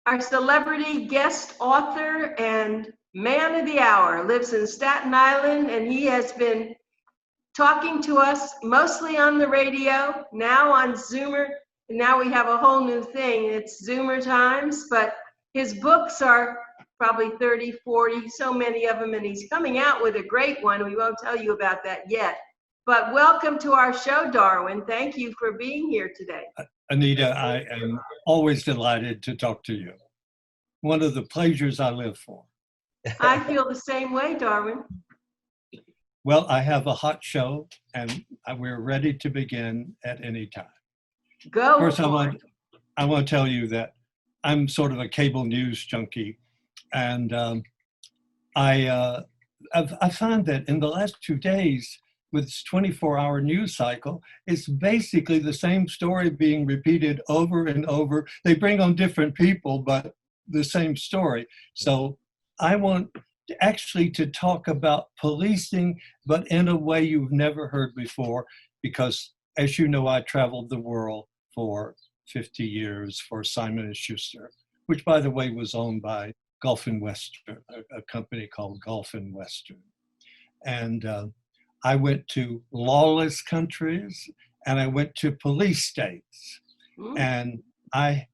Our celebrity guest author and man of the hour lives in Staten Island, and he has been talking to us mostly on the radio, now on Zoomer. And now we have a whole new thing. It's Zoomer Times, but his books are probably 30, 40, so many of them, and he's coming out with a great one. We won't tell you about that yet. But welcome to our show, Darwin. Thank you for being here today. Anita, I am always delighted to talk to you. One of the pleasures I live for. I feel the same way, Darwin. Well, I have a hot show, and we're ready to begin at any time. Go. First, I want to tell you that I'm sort of a cable news junkie, and I found that in the last 2 days, with this 24-hour news cycle, it's basically the same story being repeated over and over. They bring on different people, but the same story. So I want actually to talk about policing, but in a way you've never heard before, because as you know, I traveled the world for 50 years for Simon & Schuster, which by the way was owned by Gulf and Western, a company called Gulf and Western. And I went to lawless countries, and I went to police states. And I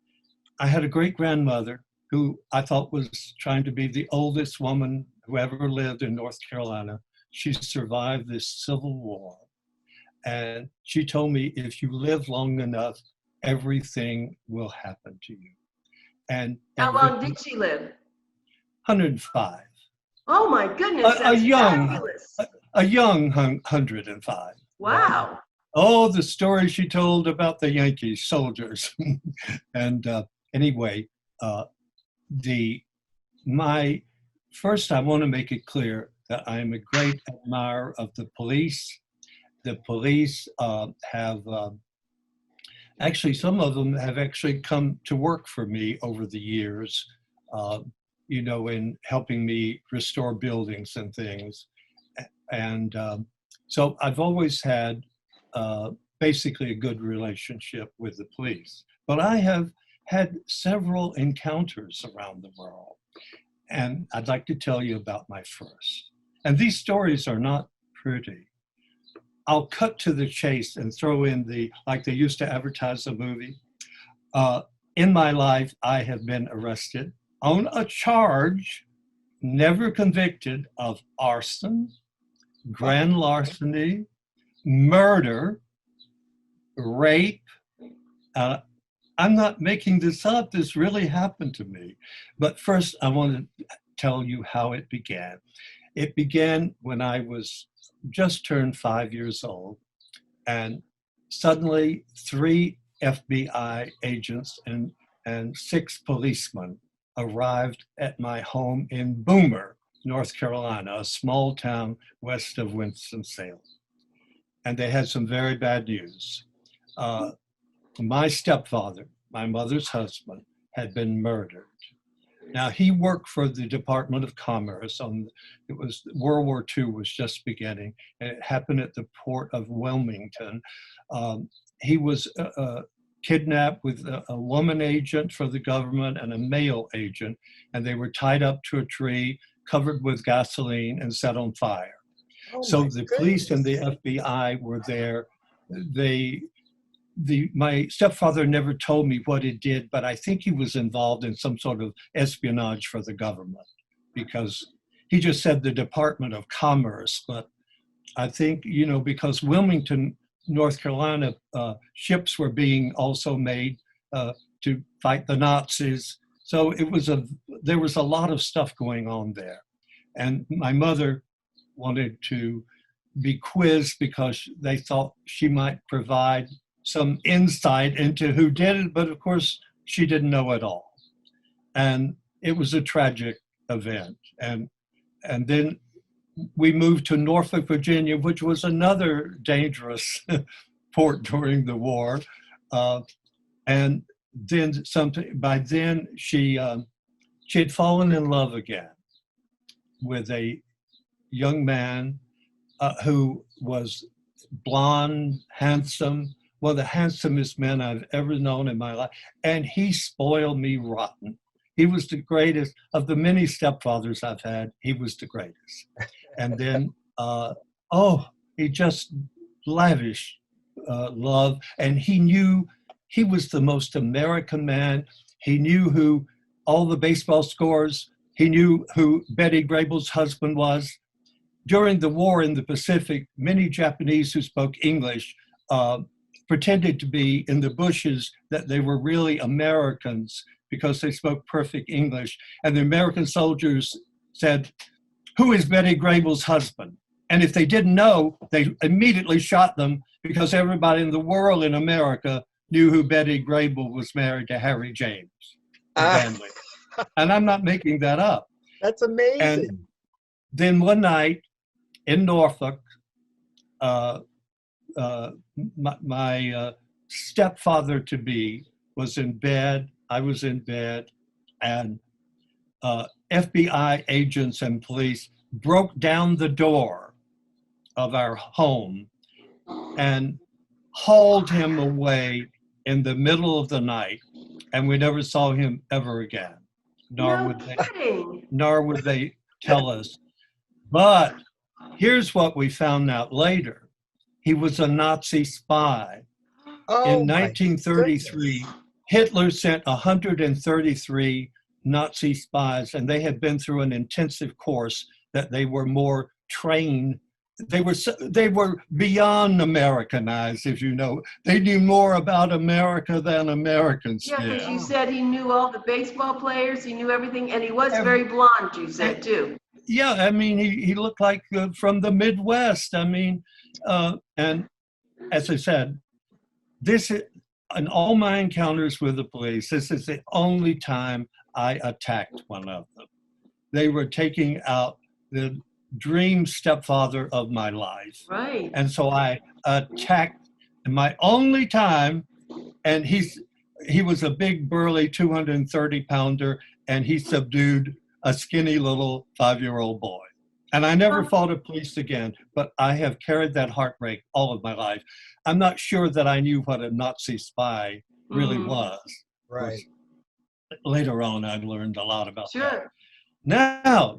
had a great grandmother who I thought was trying to be the oldest woman who ever lived in North Carolina. She survived this Civil War. And she told me, if you live long enough, everything will happen to you. And how long did she live? 105. Oh my goodness, that's fabulous. A young 105. Wow. Oh, the story she told about the Yankee soldiers. And anyway, first I want to make it clear that I am a great admirer of the police. The police have, actually some of them have actually come to work for me over the years, you know, in helping me restore buildings and things. And so I've always had basically a good relationship with the police. But I have had several encounters around the world. And I'd like to tell you about my first. And these stories are not pretty. I'll cut to the chase and throw in like they used to advertise a movie. In my life, I have been arrested on a charge, never convicted, of arson, grand larceny, murder, rape. I'm not making this up. This really happened to me. But first, I want to tell you how it began. It began when I was just turned 5 years old, and suddenly 3 FBI agents and 6 policemen arrived at my home in Boomer, North Carolina, a small town west of Winston-Salem. And they had some very bad news. My stepfather, my mother's husband, had been murdered. Now, he worked for the Department of Commerce. It was World War II was just beginning, and it happened at the port of Wilmington. He was kidnapped with a woman agent for the government and a male agent, and they were tied up to a tree, covered with gasoline, and set on fire. Oh, so the police and the FBI were there. My stepfather never told me what he did, but I think he was involved in some sort of espionage for the government, because he just said the Department of Commerce. But I think, you know, because Wilmington, North Carolina, ships were being also made to fight the Nazis. So there was a lot of stuff going on there. And my mother wanted to be quizzed because they thought she might provide some insight into who did it, but of course she didn't know at all. And it was a tragic event. And then we moved to Norfolk, Virginia, which was another dangerous port during the war. And then by then she had fallen in love again with a young man who was blonde, handsome, one of the handsomest men I've ever known in my life. And he spoiled me rotten. He was the greatest of the many stepfathers I've had. He was the greatest. And then, he just lavished love. And he was the most American man. He knew who all the baseball scores. He knew who Betty Grable's husband was. During the war in the Pacific, many Japanese who spoke English pretended to be in the bushes that they were really Americans because they spoke perfect English. And the American soldiers said, "Who is Betty Grable's husband?" And if they didn't know, they immediately shot them because everybody in the world in America knew who Betty Grable was married to Harry James, the family. And I'm not making that up. That's amazing. And then one night in Norfolk, my stepfather-to-be was in bed, I was in bed, and FBI agents and police broke down the door of our home and hauled him away in the middle of the night, and we never saw him ever again. Nor would they tell us. But here's what we found out later. He was a Nazi spy. In 1933, Hitler sent 133 Nazi spies, and they had been through an intensive course that they were more trained. They were beyond Americanized, if you know. They knew more about America than Americans did. Yeah, because you said he knew all the baseball players, he knew everything, and he was very blonde, you said, too. Yeah, I mean, he looked like from the Midwest. I mean, and as I said, in all my encounters with the police, this is the only time I attacked one of them. They were taking out the dream stepfather of my life. Right. And so I attacked my only time, and he was a big, burly 230-pounder, and he subdued a skinny little 5-year-old boy. And I never fought a police again, but I have carried that heartbreak all of my life. I'm not sure that I knew what a Nazi spy really was. Right. Later on, I learned a lot about that. Sure. Now,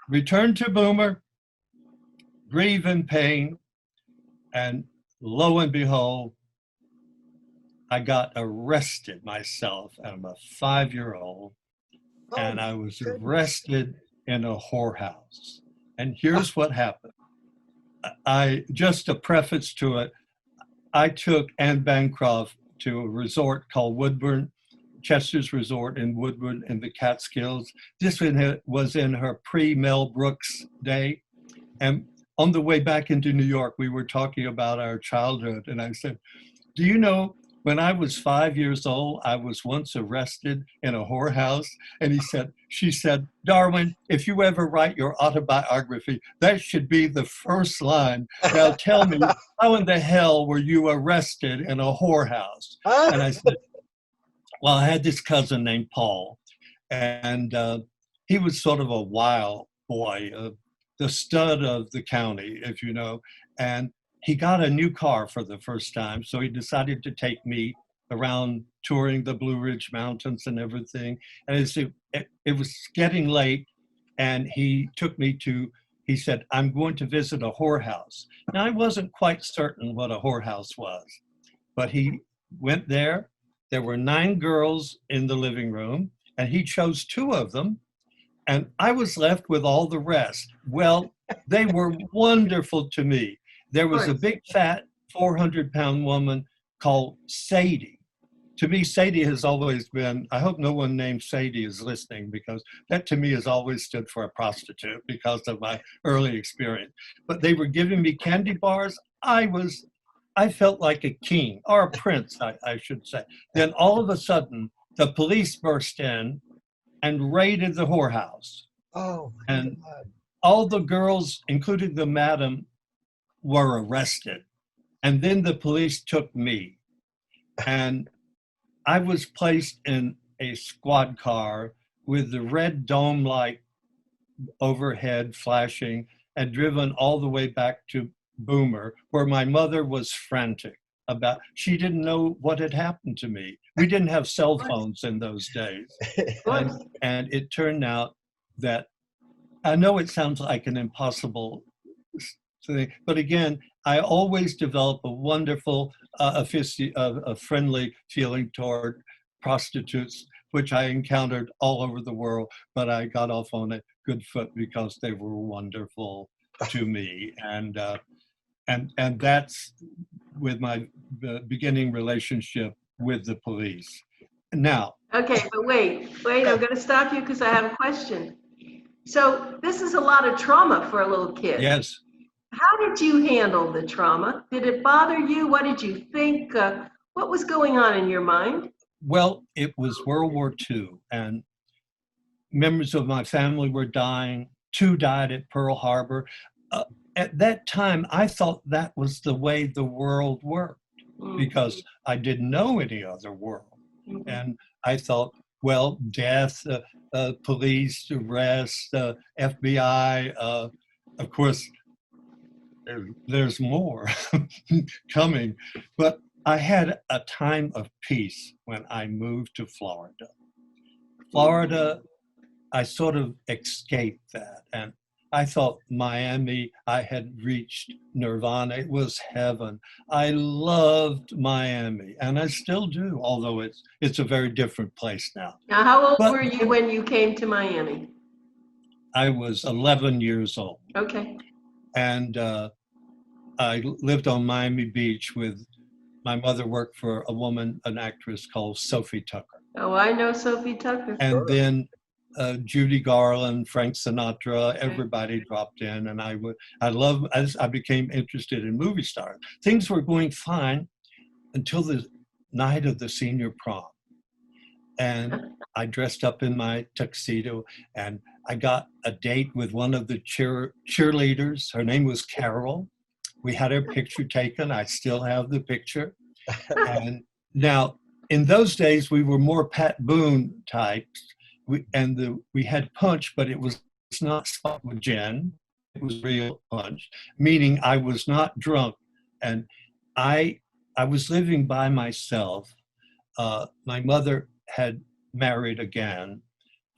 return to Boomer, grieve in pain, and lo and behold, I got arrested myself. I'm a 5-year-old, and I was arrested in a whorehouse. And here's what happened. Just a preface to it, I took Anne Bancroft to a resort called Woodburn, Chester's Resort in Woodburn in the Catskills. This was in her pre-Mel Brooks day. And on the way back into New York, we were talking about our childhood. And I said, do you know, when I was 5 years old, I was once arrested in a whorehouse. And she said, Darwin, if you ever write your autobiography, that should be the first line. Now tell me, how in the hell were you arrested in a whorehouse? And I said, well, I had this cousin named Paul, and he was sort of a wild boy, the stud of the county, if you know, and he got a new car for the first time, so he decided to take me around touring the Blue Ridge Mountains and everything. And it was getting late, and he took me he said, I'm going to visit a whorehouse. Now, I wasn't quite certain what a whorehouse was, but he went there. There were 9 girls in the living room, and he chose 2 of them, and I was left with all the rest. Well, they were wonderful to me. There was a big, fat, 400-pound woman called Sadie. To me, Sadie has always been, I hope no one named Sadie is listening, because that to me has always stood for a prostitute because of my early experience. But they were giving me candy bars. I felt like a king, or a prince, I should say. Then all of a sudden, the police burst in and raided the whorehouse. Oh, my and God. All the girls, including the madam, were arrested. And then the police took me. And I was placed in a squad car with the red dome light overhead flashing and driven all the way back to Boomer, where my mother was frantic. about, she didn't know what had happened to me. We didn't have cell phones in those days. Of course. And it turned out that, I know it sounds like an impossible thing, but again, I always develop a wonderful, a friendly feeling toward prostitutes, which I encountered all over the world, but I got off on a good foot because they were wonderful to me. And that's with my beginning relationship with the police. Now, Okay, but wait, I'm going to stop you because I have a question. So this is a lot of trauma for a little kid. yes, How did you handle the trauma? Did it bother you? What did you think? What was going on in your mind? well, it was World War II, and members of my family were dying. 2 died at Pearl Harbor. At that time, I thought that was the way the world worked because I didn't know any other world. Mhm. And I thought, well, death, police arrest, FBI, of course, there's more coming. But I had a time of peace when I moved to Florida. Florida, I sort of escaped that. And I thought Miami, I had reached nirvana. It was heaven. I loved Miami, and I still do, although it's a very different place now. Now, how old But were you when you came to Miami? I was 11 years old, Okay. and I lived on Miami Beach with, my mother worked for a woman, an actress called Sophie Tucker. Oh, I know Sophie Tucker. And then Judy Garland, Frank Sinatra, everybody dropped in, and I became interested in movie stars. Things were going fine until the night of the senior prom. And I dressed up in my tuxedo, and I got a date with one of the cheerleaders. Her name was Carol. We had her picture taken. I still have the picture. And now, in those days, we were more Pat Boone types. We had punch, but it was not spot with gin. It was real punch, meaning I was not drunk. And I was living by myself. My mother had married again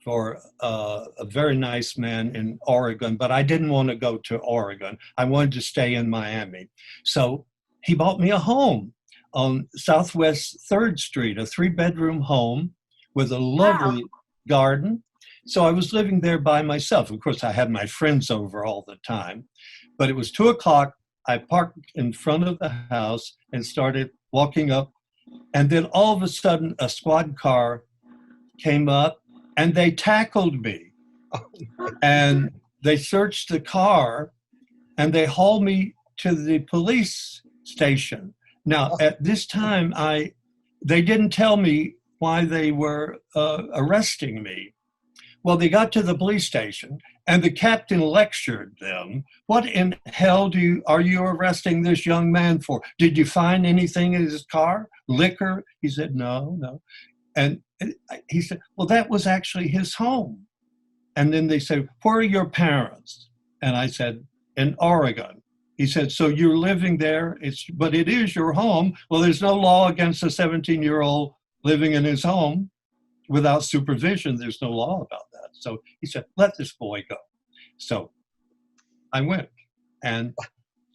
for a very nice man in Oregon, but I didn't want to go to Oregon. I wanted to stay in Miami. So he bought me a home on Southwest 3rd Street, a 3-bedroom home with a lovely garden. So I was living there by myself. Of course, I had my friends over all the time, but it was 2 o'clock. I parked in front of the house and started walking up. And then all of a sudden, a squad car came up and they tackled me. And they searched the car and they hauled me to the police station. Now, at this time, they didn't tell me why they were arresting me. Well, they got to the police station and the captain lectured them. What in hell are you arresting this young man for? Did you find anything in his car? Liquor? He said, no. And he said, well, that was actually his home. And then they said, where are your parents? And I said, in Oregon. He said, so you're living there, but it is your home. Well, there's no law against a 17-year-old living in his home without supervision. There's no law about that. So he said, let this boy go. So I went. And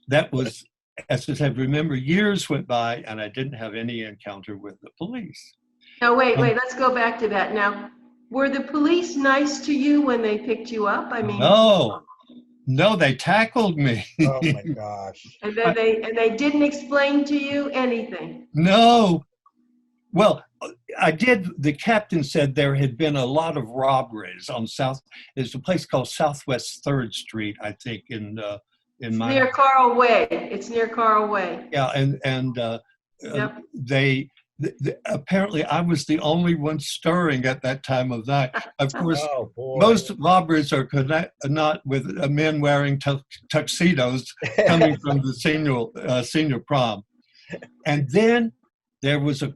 that was, as I said, remember, years went by and I didn't have any encounter with the police. Now, wait, let's go back to that. Now, were the police nice to you when they picked you up? I mean, No, they tackled me. Oh my gosh. And then they didn't explain to you anything. No. Well, I did. The captain said there had been a lot of robberies on there's a place called Southwest 3rd Street, I think, in Near Carl Way. It's near Carl Way. Yeah, and Yep. apparently I was the only one stirring at that time of night. Of course, Oh, boy. most robberies are not with men wearing tuxedos coming from the senior prom. And then there was a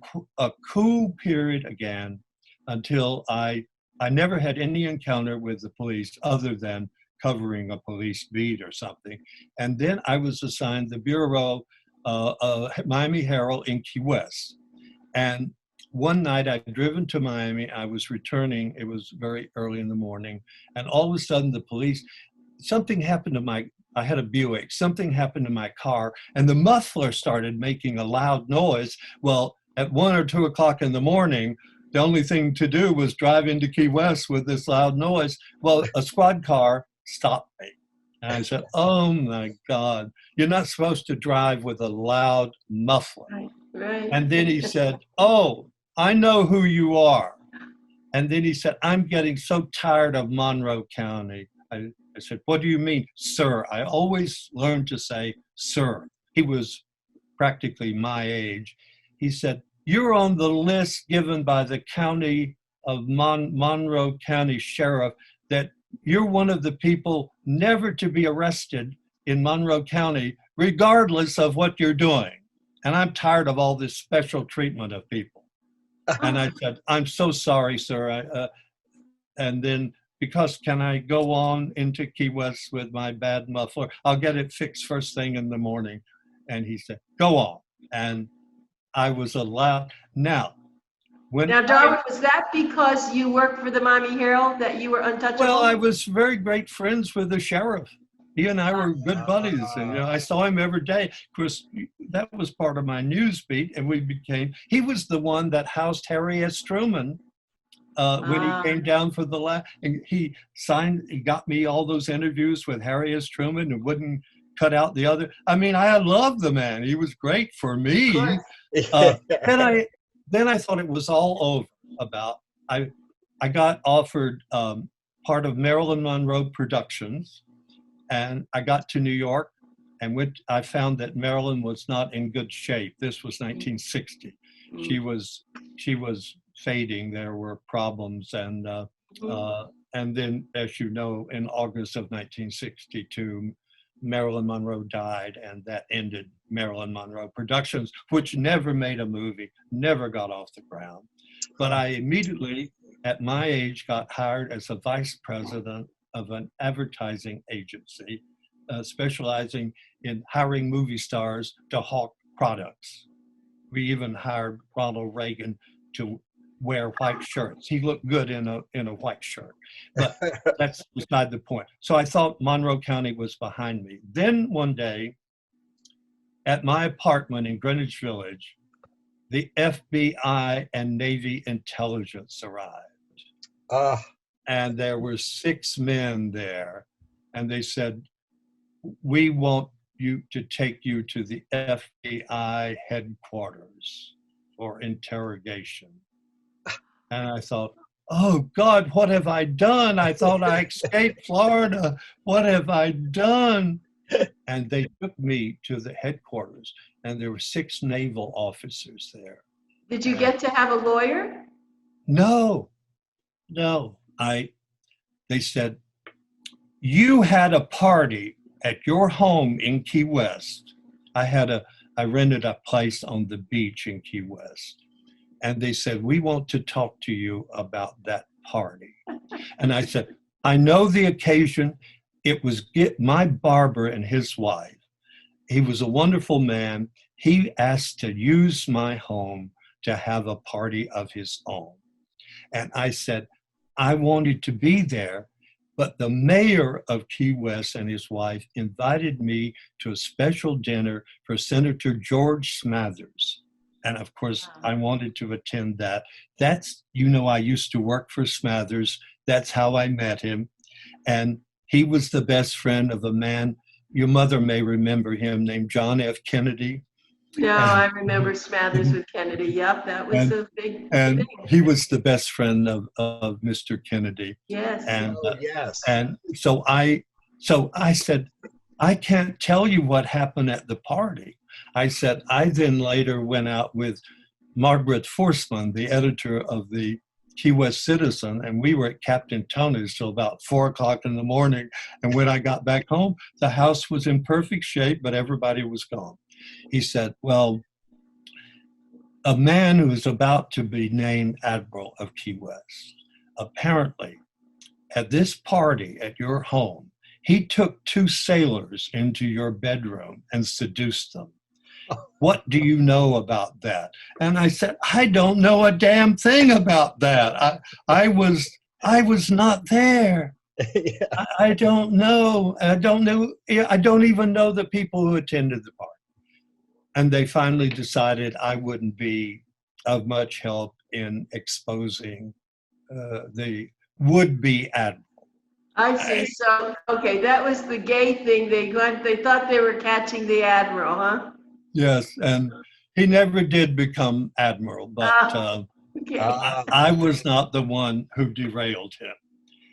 cool period again until I never had any encounter with the police other than covering a police beat or something. And then I was assigned the Bureau Miami Herald in Key West. And one night I'd driven to Miami. I was returning. It was very early in the morning. And all of a sudden the police, something happened to I had a Buick. Something happened to my car and the muffler started making a loud noise. Well, at 1 or 2 o'clock in the morning, the only thing to do was drive into Key West with this loud noise. Well, a squad car stopped me. And I said, oh my God, you're not supposed to drive with a loud muffler. Right. And then he said, oh, I know who you are. And then he said, I'm getting so tired of Monroe County. I said, what do you mean, sir? I always learned to say, sir. He was practically my age. He said, you're on the list given by the county of Monroe County Sheriff that you're one of the people never to be arrested in Monroe County, regardless of what you're doing. And I'm tired of all this special treatment of people. And I said, I'm so sorry, sir. And then, because can I go on into Key West with my bad muffler? I'll get it fixed first thing in the morning. And he said, go on. And I was allowed. Now, Darwin, was that because you worked for the Miami Herald that you were untouchable? Well, I was very great friends with the sheriff. He and I were good buddies, and I saw him every day. Of course, that was part of my news beat, and he was the one that housed Harry S. Truman when he came down for the last, and he got me all those interviews with Harry S. Truman and wouldn't cut out the other. I mean, I loved the man. He was great for me. Then I thought it was all over I got offered part of Marilyn Monroe Productions, and I got to New York and I found that Marilyn was not in good shape. This was 1960. She was fading. There were problems. And then, as you know, in August of 1962, Marilyn Monroe died, and that ended Marilyn Monroe Productions, which never made a movie, never got off the ground. But I immediately, at my age, got hired as a vice president of an advertising agency, specializing in hiring movie stars to hawk products. We even hired Ronald Reagan to wear white shirts. He looked good in a white shirt, but that's beside the point. So I thought Monroe County was behind me. Then one day at my apartment in Greenwich Village, the FBI and Navy intelligence arrived. And there were 6 men there, and they said, we want you to take you to the FBI headquarters for interrogation. And I thought, oh God, what have I done? I thought I escaped Florida. What have I done? And they took me to the headquarters, and there were 6 naval officers there. Did you get to have a lawyer? No. They said, you had a party at your home in Key West. I rented a place on the beach in Key West. And they said, we want to talk to you about that party. And I said, I know the occasion. It was my barber and his wife. He was a wonderful man. He asked to use my home to have a party of his own. And I said, I wanted to be there, but the mayor of Key West and his wife invited me to a special dinner for Senator George Smathers. And of course, I wanted to attend that. I used to work for Smathers. That's how I met him. And he was the best friend of a man, your mother may remember him, named John F. Kennedy. No, I remember Smathers with Kennedy. Yep, that was a big thing. He was the best friend of Mr. Kennedy. Yes. Yes. And so I said, I can't tell you what happened at the party. I said, I then later went out with Margaret Forsman, the editor of the Key West Citizen, and we were at Captain Tony's till about 4 o'clock in the morning. And when I got back home, the house was in perfect shape, but everybody was gone. He said, well, a man who is about to be named Admiral of Key West, apparently at this party at your home, he took 2 sailors into your bedroom and seduced them. What do you know about that? And I said, I don't know a damn thing about that. I was not there. Yeah. I don't know. I don't know. I don't even know the people who attended the party. And they finally decided I wouldn't be of much help in exposing the would-be admiral. I see. So, okay, that was the gay thing. They thought they were catching the admiral, huh? Yes, and he never did become admiral, but Ah, okay, I was not the one who derailed him.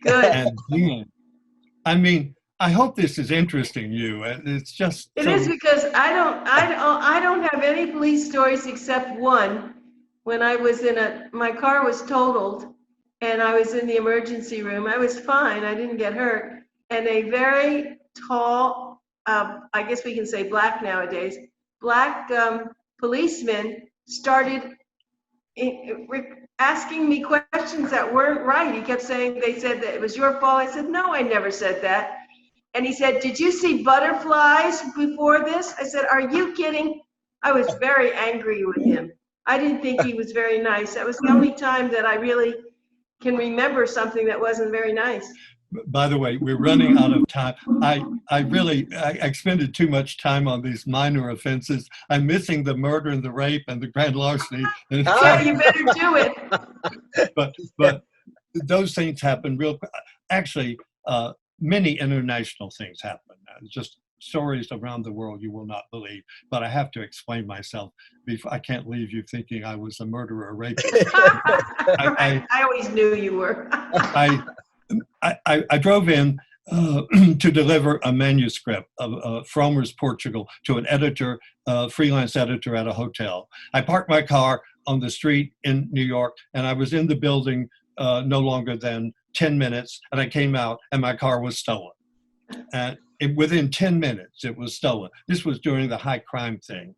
good. And then, I mean, I hope this is interesting you. It's just It so. is because I don't have any police stories except one. When I was my car was totaled and I was in the emergency room. I was fine. I didn't get hurt. And a very tall, I guess we can say black nowadays, black policeman started asking me questions that weren't right. He kept saying, they said that it was your fault. I said, no, I never said that. And he said, did you see butterflies before this? I said, are you kidding? I was very angry with him. I didn't think he was very nice. That was the only time that I really can remember something that wasn't very nice. By the way, we're running out of time. I expended too much time on these minor offenses. I'm missing the murder and the rape and the grand larceny. And Yeah, you better do it. but those things happen real quick. Actually, many international things happen. Just stories around the world you will not believe. But I have to explain myself. I can't leave you thinking I was a murderer or rapist. I always knew you were. I drove in to deliver a manuscript of Frommer's Portugal to an editor, freelance editor at a hotel. I parked my car on the street in New York, and I was in the building no longer than 10 minutes, and I came out, and my car was stolen. And within 10 minutes, it was stolen. This was during the high crime thing.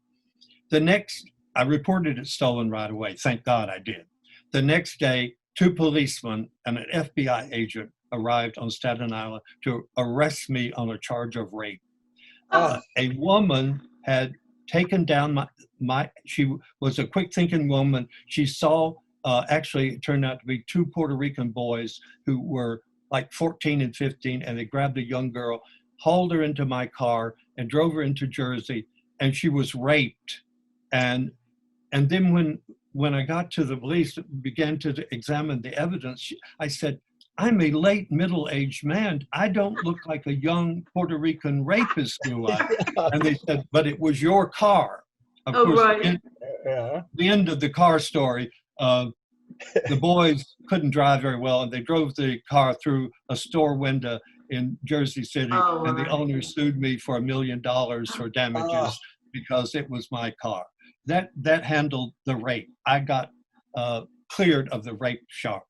I reported it stolen right away. Thank God I did. The next day, 2 policemen and an FBI agent arrived on Staten Island to arrest me on a charge of rape. A woman had taken down she was a quick thinking woman. She saw, actually it turned out to be 2 Puerto Rican boys who were like 14 and 15, and they grabbed a young girl, hauled her into my car and drove her into Jersey, and she was raped. And then when I got to the police, began to examine the evidence, I said, I'm a late middle-aged man. I don't look like a young Puerto Rican rapist, do I? And they said, but it was your car. Of course, right. The end of the car story, the boys couldn't drive very well, and they drove the car through a store window in Jersey City, and the owner sued me for $1 million for damages because it was my car. That handled the rape. I got cleared of the rape charge.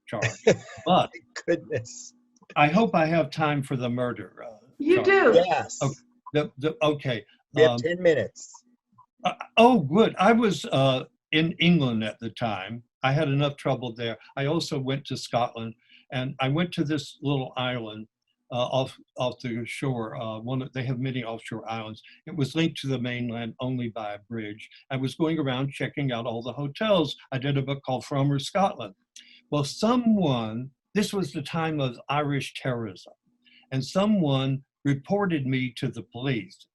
But Goodness. I hope I have time for the murder. You charge. do. Yes. Okay. We have 10 minutes. Oh, good. I was in England at the time. I had enough trouble there. I also went to Scotland, and I went to this little island off the shore. They have many offshore islands. It was linked to the mainland only by a bridge. I was going around checking out all the hotels. I did a book called Frommer Scotland. Well, this was the time of Irish terrorism, and someone reported me to the police,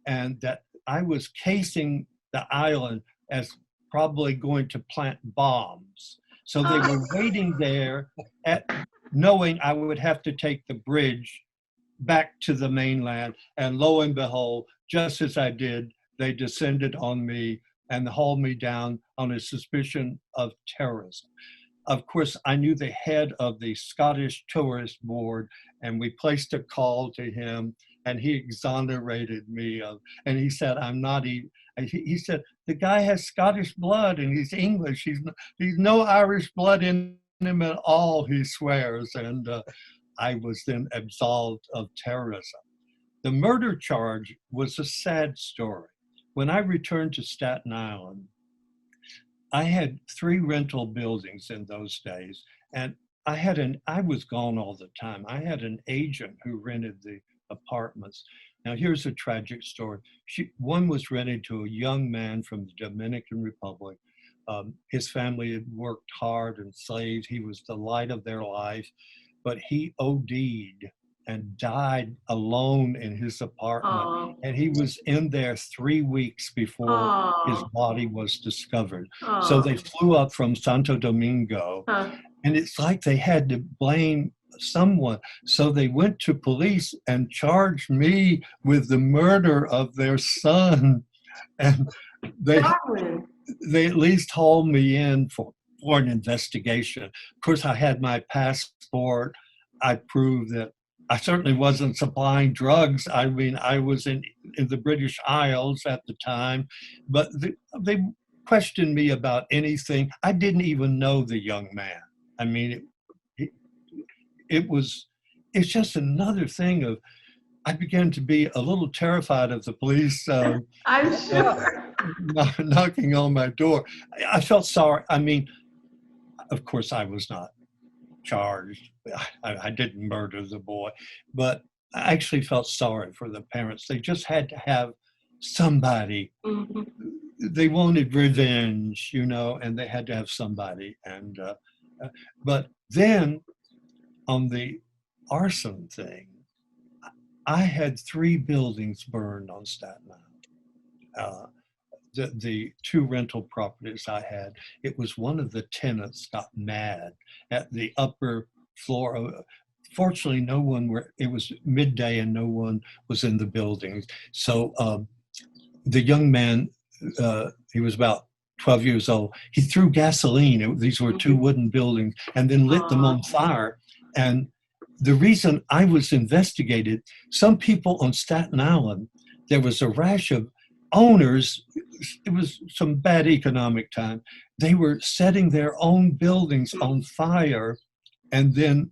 and that I was casing the island as probably going to plant bombs. So they were waiting there knowing I would have to take the bridge back to the mainland. And lo and behold, just as I did, they descended on me and hauled me down on a suspicion of terrorism. Of course, I knew the head of the Scottish Tourist Board, and we placed a call to him, and he exonerated me and he said, he said, the guy has Scottish blood and he's English. He's no Irish blood in him at all, he swears. And I was then absolved of terrorism. The murder charge was a sad story. When I returned to Staten Island, I had 3 rental buildings in those days, and I was gone all the time. I had an agent who rented the apartments. Now, here's a tragic story. One was rented to a young man from the Dominican Republic. His family had worked hard and slaved. He was the light of their life, but he OD'd and died alone in his apartment. Oh, And he was in there 3 weeks before his oh, body was discovered. So oh. they flew up from Santo Domingo, Huh. and it's like they had to blame someone. So they went to police and charged me with the murder of their son. And they Darwin. at least hauled me in for an investigation. Of course, I had my passport. I proved that I certainly wasn't supplying drugs. I mean, I was in the British Isles at the time, but they questioned me about anything. I didn't even know the young man. I mean, it's just another thing of, I began to be a little terrified of the police I'm sure. knocking on my door. I felt sorry. I mean, of course, I was not charged. I didn't murder the boy, but I actually felt sorry for the parents. They just had to have somebody. Mhm. They wanted revenge, and they had to have somebody. And but then on the arson thing, I had 3 buildings burned on Staten Island. The 2 rental properties I had, it was one of the tenants got mad at the upper floor. Fortunately, it was midday and no one was in the buildings. So the young man, he was about 12 years old, he threw gasoline. These were 2 wooden buildings, and then lit them on fire. And the reason I was investigated, some people on Staten Island, there was a rash of owners. It was some bad economic time. They were setting their own buildings on fire and then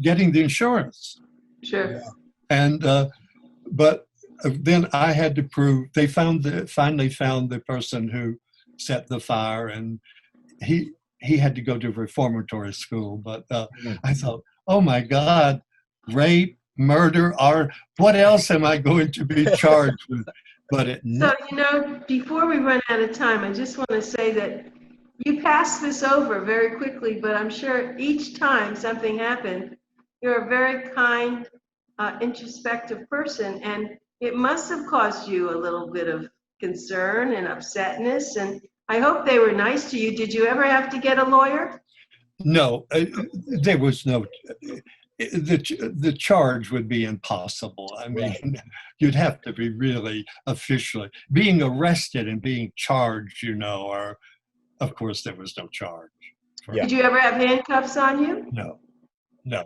getting the insurance. Sure. And but then I had to prove. They finally found the person who set the fire, and he had to go to reformatory school. But I thought, oh my God, rape, murder, or what else am I going to be charged with? But So, before we run out of time, I just want to say that you passed this over very quickly, but I'm sure each time something happened, you're a very kind, introspective person, and it must have caused you a little bit of concern and upsetness, and I hope they were nice to you. Did you ever have to get a lawyer? no, there was no. The charge would be impossible. I mean, you'd have to be really officially being arrested and being charged, or of course there was no charge. Did you ever have handcuffs on you? No.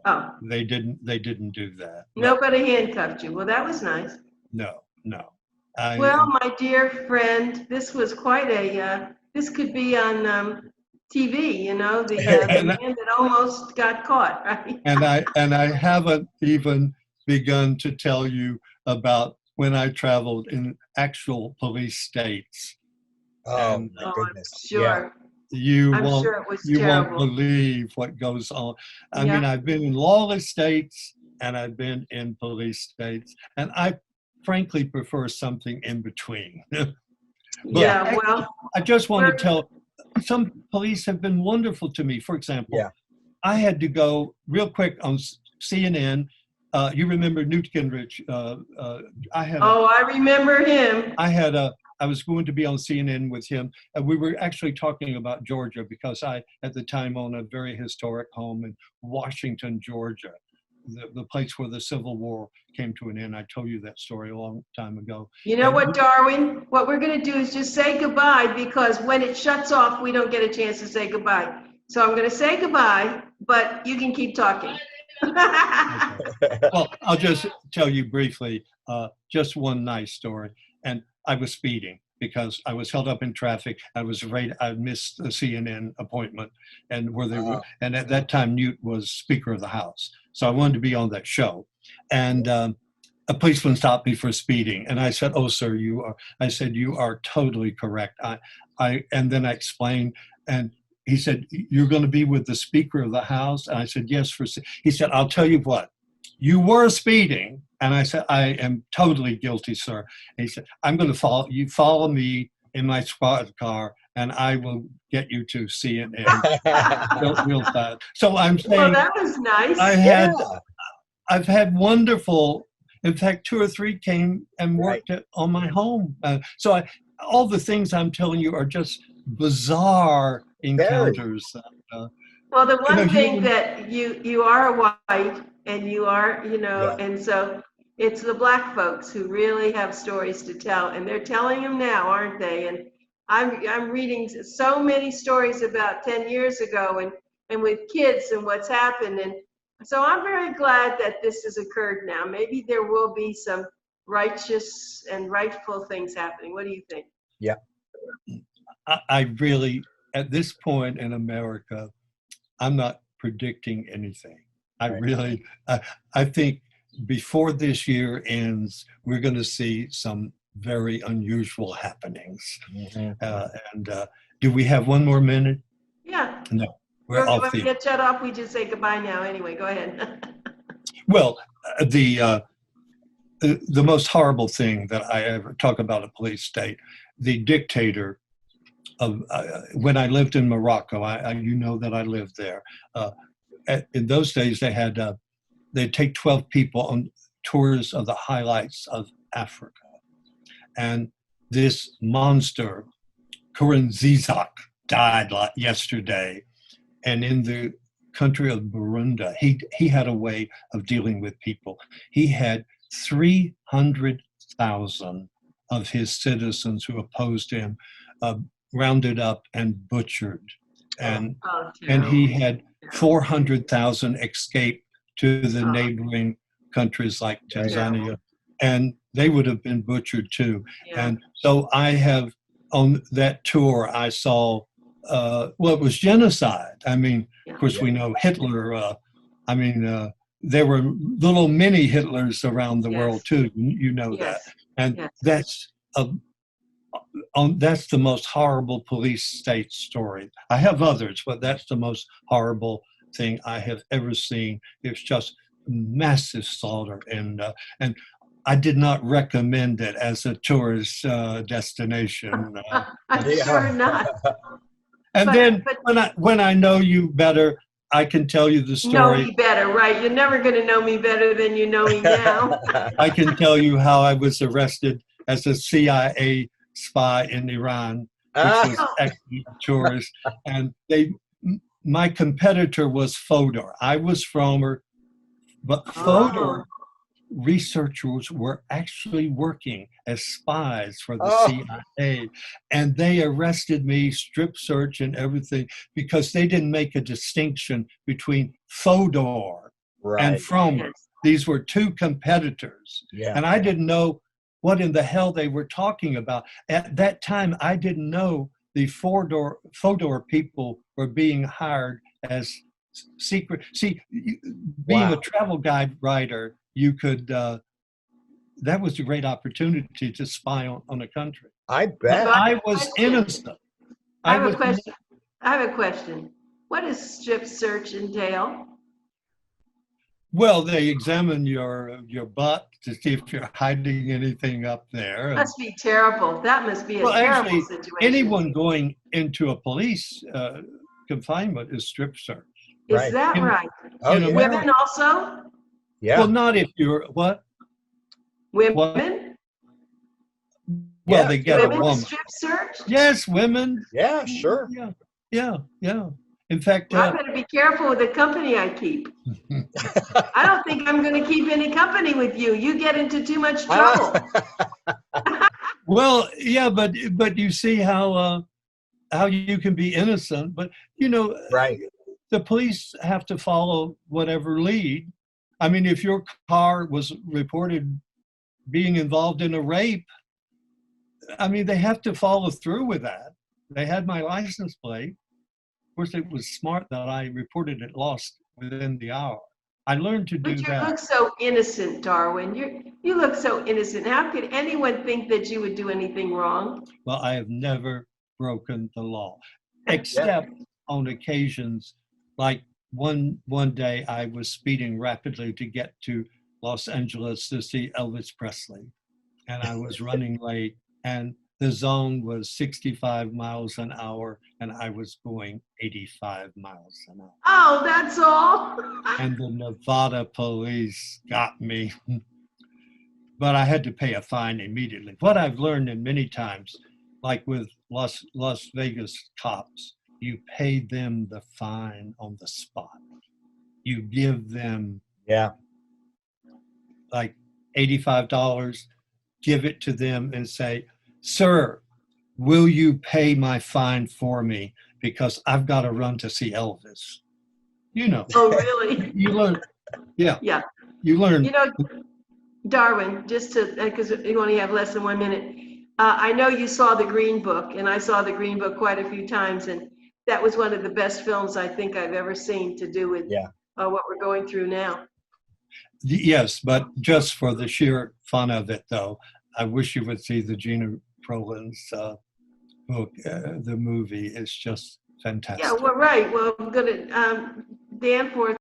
Oh, They didn't do that. nobody handcuffed you. Well, that was nice. No. Well, my dear friend, this was quite this could be on TV, the man that almost got caught, right? And I haven't even begun to tell you about when I traveled in actual police states. Oh, my goodness. I'm sure. You I'm won't, sure it was you won't terrible. believe what goes on. I mean, I've been in lawless states and I've been in police states, and I frankly prefer something in between. Well, I just want to tell, some police have been wonderful to me. For example, I had to go real quick on CNN. You remember Newt Gingrich? I remember him. I was going to be on CNN with him, and we were actually talking about Georgia because I, at the time, owned a very historic home in Washington, Georgia, the place where the Civil War came to an end. I told you that story a long time ago. You know what, Darwin? What we're going to do is just say goodbye, because when it shuts off, we don't get a chance to say goodbye. So I'm going to say goodbye, but you can keep talking. Well, I'll just tell you briefly, just one nice story. And I was speeding because I was held up in traffic. I was afraid I'd missed the CNN appointment, and where they were. And at that time, Newt was Speaker of the House, so I wanted to be on that show. And a policeman stopped me for speeding, and I said, "Oh, sir, you are." I said, "You are totally correct." And then I explained, and he said, "You're going to be with the Speaker of the House?" And I said, "Yes." He said, "I'll tell you what. you were speeding. And I said, I am totally guilty, sir. And he said, I'm going to follow me in my squad car and I will get you to CNN real fast. So I'm Well, saying that was nice. Yeah, I've had wonderful, in fact, 2 or 3 came and worked on my home. So all the things I'm telling you are just bizarre encounters. Well, the one thing human- that you are white and you are, yeah, and so it's the black folks who really have stories to tell, and they're telling them now, aren't they? And I'm reading so many stories about 10 years ago and with kids and what's happened. And so I'm very glad that this has occurred now. Maybe there will be some righteous and rightful things happening. What do you think? yeah. I really, at this point in America, I'm not predicting anything. I Right. really, I think before this year ends, we're going to see some very unusual happenings. Mhm. And do we have one more minute? Yeah. No, we're When off we the. get shut off, we just say goodbye now. Anyway, go ahead. Well, the most horrible thing that I ever talk about a police state, the dictator of when I lived in Morocco. You know that I lived there. In those days, they'd take 12 people on tours of the highlights of Africa, and this monster, Zizak, died yesterday, and in the country of Burundi, he had a way of dealing with people. He had 300,000 of his citizens who opposed him rounded up and butchered, and he had 400,000 escape to the neighboring countries like Tanzania, and they would have been butchered too. Yeah. And so I have, on that tour, I saw, well, it was genocide. I mean, of course, we know Hitler, there were little mini Hitlers around the world too, you know that. And that's the most horrible police state story. I have others, but that's the most horrible thing I have ever seen. It's just massive slaughter, and I did not recommend it as a tourist destination. I'm sure not. And then when I know you better, I can tell you the Know story. me better, right? You're never going to know me better than you know me now. I can tell you how I was arrested as a CIA spy in Iran, which was actually a tourist. And my competitor was Fodor. I was Fromer, but Fodor researchers were actually working as spies for the CIA, and they arrested me, strip search and everything, because they didn't make a distinction between Fodor and Fromer. These were two competitors, and I didn't know what in the hell they were talking about. At that time, I didn't know the Fodor people were being hired as secret. See, being a travel guide writer, you could, that was a great opportunity to spy on a country. I bet. But I was innocent. I have a question. What does strip search entail? Well, they examine your butt to see if you're hiding anything up there. Must be terrible. That must be a terrible situation. Anyone going into a police confinement is strip search. Is that right? Women also? Yeah. Well, not if you're what? Women? What? Well, they get a woman. Strip search? Yes, women. Yeah, sure. Yeah. In fact, I better be careful with the company I keep. I don't think I'm going to keep any company with you. You get into too much trouble. Well, yeah, but you see how you can be innocent, but the police have to follow whatever lead. I mean, if your car was reported being involved in a rape, I mean, they have to follow through with that. They had my license plate. Of course, it was smart that I reported it lost within the hour. I learned to do that. But you look so innocent, Darwin. You look so innocent. How could anyone think that you would do anything wrong? Well, I have never broken the law, except on occasions like one day I was speeding rapidly to get to Los Angeles to see Elvis Presley, and I was running late, and the zone was 65 miles an hour, and I was going 85 miles an hour. Oh, that's all. And the Nevada police got me. But I had to pay a fine immediately. What I've learned in many times, like with Las Vegas cops, you pay them the fine on the spot. You give them Yeah. like $85, give it to them and say, "Sir, will you pay my fine for me? Because I've got to run to see Elvis." You know, Oh, really? you learn, yeah, Yeah. you learn. You know, Darwin, just to, because you only have less than 1 minute. I know you saw The Green Book, and I saw The Green Book quite a few times, and that was one of the best films I think I've ever seen to do with Yeah. what we're going through now. Yes, but just for the sheer fun of it, though, I wish you would see the Gina Prolin's book. The movie is just fantastic. Yeah, well, right. Well, I'm gonna, Dan Forth.